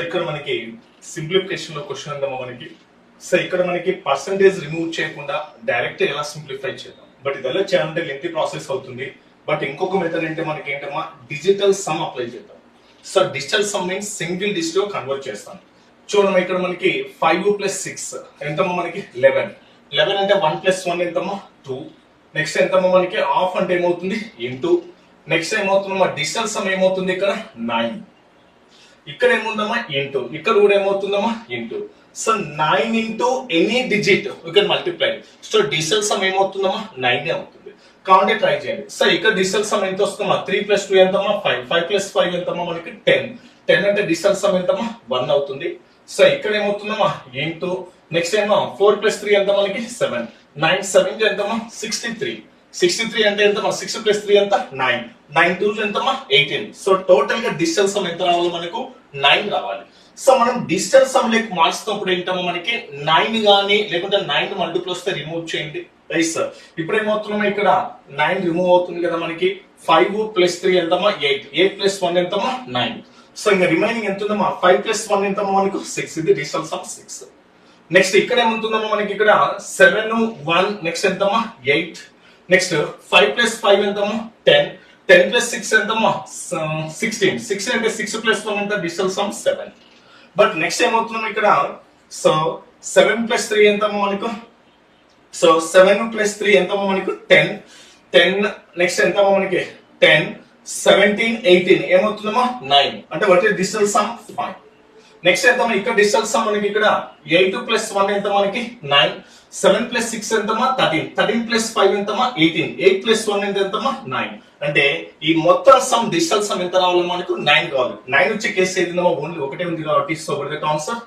ఇక్కడ మనకి సింప్లిఫికేషన్ లో క్వశ్చన్ ఉందమ్మా మనకి. సో ఇక్కడ మనకి పర్సంటేజ్ రిమూవ్ చేయకుండా డైరెక్ట్ ఎలా సింప్లిఫై చేద్దాం. బట్ ఇదెలా చేయాలంటే లెంతీ ప్రాసెస్ అవుతుంది. బట్ ఇంకొక మెథడ్ అంటే మనకి ఏంటమ్మా డిజిటల్ సమ్ అప్లై చేద్దాం. So digital some means single digit లో కన్వర్ట్ చేస్తాం. చూడమ్మా ఇక్కడ మనకి 5 + 6 ఎంతమ్మా మనకి 11. 11 అంటే 1 + 1 ఎంతమ్మా 2. నెక్స్ట్ ఎంతమ్మా మనకి హాఫ్ అంటే ఏమవుతుంది ఇంటూ. నెక్స్ట్ ఏమవుతుందమ్మా డిజిటల్ సమ్ ఏమవుతుంది ఇక్కడ 9. ఇక్కడ ఏముందమ్మా ఇంటూ. ఇక్కడ కూడా ఏమవుతుందమ్మా into. So 9 into any digit you can multiply. So digital sum ఏమవుతుందమ్మా 9 అవుతుంది. కాబట్టి ట్రై చేయండి. సో ఇక్కడ డిజిటల్ సమ్ ఎంత వస్తుందమ్మా 3 + 2 ఎంతమ్మా 5. 5 + 5 ఎంతమ్మా మనకి 10. 10 అంటే డిజిటల్ సమ్ ఎంతమ్మా 1 అవుతుంది. సో ఇక్కడ ఏమవుతుందమ్మా ఇంటూ. నెక్స్ట్ ఏమో 4 + 3 ఎంత మనకి 7. 9 7 ఎంతమ్మా 63. 63 అంటే ఎంతమ్మా 6 + 3 ఎంత 9. 9 2 ఎంతమ్మా 18. సో టోటల్ గా డిజిటల్ సమ్ ఎంత రావాలి మనకు 9 రావాలి. సో మనం డిజిటల్ సమ్ లేక మార్చినప్పుడు ఏంటమ్మా మనకి 9 గానీ లేకుంటే 9 మల్టిపుల్ వస్తే రిమూవ్ చేయండి. Right sir. ఇప్పుడు ఏమవుతున్నామా ఇక్కడ 9 రిమూవ్ అవుతుంది కదా మనకి. 5 + 3 ఎంతమ్మా 8. 8 + 1 ఎంతమ్మా 9. సో ఇంకా రిమైనింగ్ ఎంత ఉందమ్మా 5 + 1 ఎంతమ్మా మనకు 6. ఇది డిజిటల్ సమ్ 6. నెక్స్ట్ ఇక్కడ ఏముంటుందమ్మా మనకి ఇక్కడ 7 1 నెక్స్ట్ ఎంతమ్మా 8. నెక్స్ట్ 5 + 5 ఎంతమ్మా 10. 10 + 6 ఎంతమ్మా 16. 16 అంటే 6 + 1 ఎంత డిజిటల్ సమ్ 7. బట్ నెక్స్ట్ ఏమవుతుందమ్మా ఇక్కడ. సో 7 + 3 ఎంతమ్మా మనకు. సో 7 + 3 ఎంతమ్మా మనకు 10. 10 నెక్స్ట్ ఎంతమ్మా మనకి 10 17 18 ఏమవుతుందమ్మా 9. అంటే what is digital sum 5. Next ఎంతమ్మా ఇక్కడ డిజిటల్ సమ్ మనకి ఇక్కడ 8 + 1 ఎంత మనకి 9. 7 + 6 ఎంతమ్మా 13. 13 + 5 ఎంతమ్మా 18. 8 + 1 ఎంతమ్మా 9. అంటే ఈ మొత్తం సమ్ డిజిటల్ సమ్ ఎంత రావాలి మనకు 9 కావాలి. 9 వచ్చే కేసు ఏదైనా ఓన్లీ ఒకటే ఉంది కాబట్టి సో ఆన్సర్